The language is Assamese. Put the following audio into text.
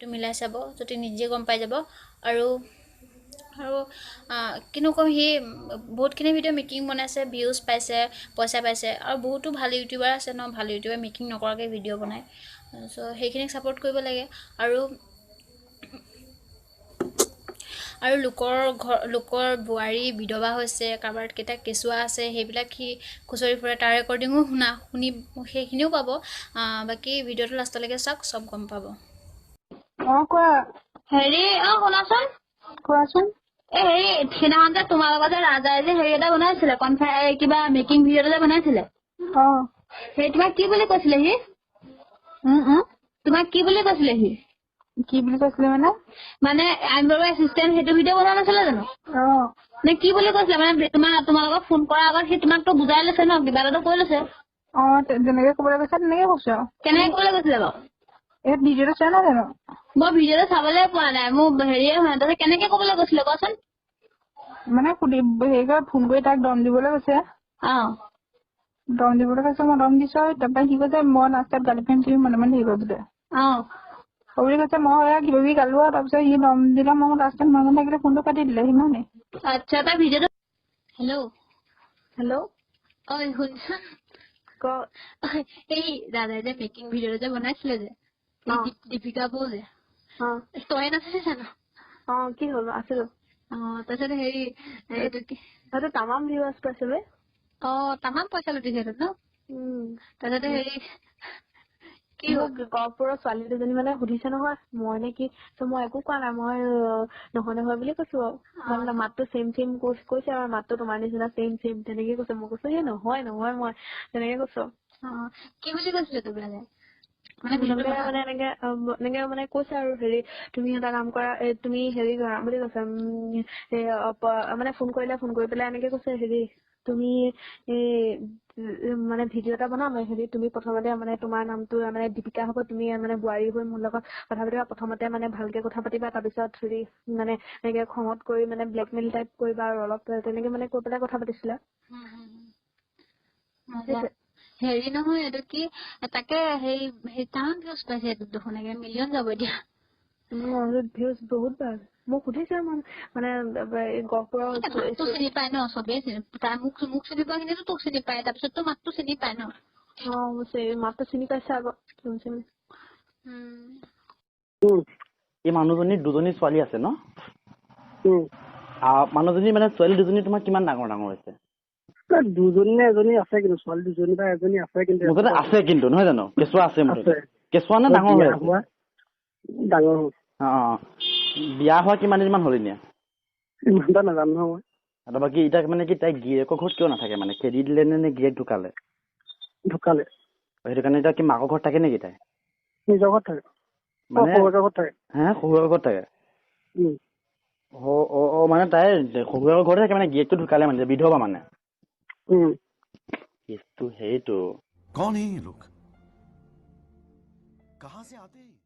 টো মিলাই চাব যদি নিজে গম পাই যাব আৰু আৰু কিনো কম সি বহুতখিনি ভিডিঅ' মেকিং বনাইছে ভিউজ পাইছে পইচা পাইছে আৰু বহুতো ভাল ইউটিউবাৰ আছে ন ভাল ইউটিউবাৰ মেকিং নকৰাকৈ ভিডিঅ' বনায় চ' সেইখিনিক ছাপোৰ্ট কৰিব লাগে আৰু লোকৰ বোৱাৰী বিধৱা হৈছে কাৰোবাৰ কেইটা কেঁচুৱা আছে সেইবিলাক সি খুচৰি ফুৰে তাৰ ৰেকৰ্ডিঙো শুনি সেইখিনিও পাব বাকী ভিডিঅ'টো লাষ্টলৈকে চাওক চব গম পাব কোৱা হেৰি শুনাচোন কোৱাচোন হেৰি সিদিনাখন যে তোমাৰ লগত যে ৰাজাই যে হেৰি এটা বনাইছিলে কিবা মেকিং ভিডিঅ' এটা যে বনাইছিলে সেই তোমাক কি বুলি কৈছিলে সি তোমাক কি বুলি কৈছিলে সি কি বুলি কৈছিলে মানে আইনবাৰৰ এচিষ্টেণ্ট সেইটো ভিডিঅ' বনোৱা নাছিলে জানো নে কি বুলি কৈছিলে মানে তোমাৰ লগত ফোন কৰাৰ আগত সি তোমাকতো বুজাই লৈছে ন কিবা এটাতো কৈ লৈছে যেনেকে ক'বলৈ কৈছে তেনেকে কৈছে কেনেকে ক'বলৈ কৈছিলে বাৰু এই ভিডিঅ'টো চোৱা নাই জানো মই ভিডিঅ'টো চাবলৈ পোৱা নাই মোৰ হেৰিয়ে হোৱা নাই কেনেকে ক'বলৈ কৈছিলে কোৱাচোন মানে ফোন কৰি তাক দম দিবলৈ কৈছে দম দিবলৈ কৈছে মই দম দিছো তাৰপৰা সি কৈছে মই লাষ্টত গাৰ্লফ্ৰেণ্ড তুমি মনে মনে হেৰি কৰিবলৈ বুলি কৈছে মই কিবা কিবি গালো আৰু তাৰপিছত সি দম দিলে মই লাষ্টত মনে থাকিলে ফোনটো কাটি দিলে সিমানে আচ্ছা তাৰ ভিডিঅ'টো হেল্ল' শুনচোন এই দাদাই যে মেকিং ভিডিঅ' যে বনাইছিলে যে দীপিকা বৌ যে তই নাছিলে জানো কি হ'ল আছিলো তাৰপিছত হেৰি এইটো কি তামাম ভিউজ পাইছিলে তামাম পইচা লুটিছে ন তাৰপিছতে হেৰি কি গহপুৰৰ ছোৱালী দুজনী মানে সুধিছে নহয় মই নে কি মই একো কোৱা নাই মই নহয় বুলি কৈছো মানে মাতটো চেম কৈছে আৰু মাতটো তোমাৰ নিচিনা চেম তেনেকে কৈছে মই কৈছো এই নহয় মই তেনেকে কৈছো কি বুলি কৈছিলে তোক মানে এনেকে মানে কৈছে আৰু হেৰি তুমি এটা কাম কৰা তুমি হেৰি কৰা বুলি কৈছে মানে ফোন কৰি পেলাই এনেকে কৈছে হেৰি তুমি মানে ভিডিঅ' এটা বনাম হেৰি তুমি প্ৰথমতে মানে তোমাৰ নামটো মানে দীপিকা হ'ব তুমি মানে বোৱাৰী হৈ মোৰ লগত কথা পাতিবা প্ৰথমতে মানে ভালকে কথা পাতিবা তাৰপিছত হেৰি মানে এনেকে খঙত কৰি মানে ব্লেকমেইল টাইপ কৰিবা আৰু অলপ তেনেকে মানে কৈ পেলাই কথা পাতিছিলা হেৰি নহয় এইটো কি তাকে সেই তামান ভিউজ পাইছে এইটো দেখোন মিলিয়ন যাব এতিয়া ভিউজ বহুত ভাল মোক সুধিছে মানে গহপুৰৰ চিনি পায় ন চবেই তাৰ মোক চিনি পোৱা খিনিতো তোক চিনি পায় তাৰপিছত তো মাতটো চিনি পায় ন মাতটো চিনি পাইছে আগত এই মানুহজনীৰ দুজনী ছোৱালী আছে ন মানুহজনী মানে ছোৱালী দুজনী তোমাৰ কিমান ডাঙৰ হৈছে দুজনী নে এজনী আছে কিন্তু ছোৱালী দুজনী বা এজনী আছে কিন্তু মুঠতে আছে কিন্তু নহয় জানো কেঁচুৱা আছে মুঠতে কেঁচুৱা নে ডাঙৰ হৈ আছে ডাঙৰ বিয়া হোৱা কিমান দিনমান হ'ল এতিয়া ইমানটা নাজানো নহয় মই বাকী এতিয়া মানে কি তাই গিৰিয়েকৰ ঘৰত কিয় নাথাকে মানে খেদি দিলে নে গিৰিয়েক ঢুকালে সেইটো কাৰণে এতিয়া কি মাকৰ ঘৰত থাকে নেকি তাই নিজৰ ঘৰত থাকে মানে শহুৰৰ ঘৰত থাকে শহুৰৰ ঘৰত থাকে মানে তাই শহুৰৰ ঘৰতে থাকে মানে গিৰিয়েকটো ঢুকালে মানে বিধৱা মানে সেইটো कौन है ये लोग कहां से आते हैं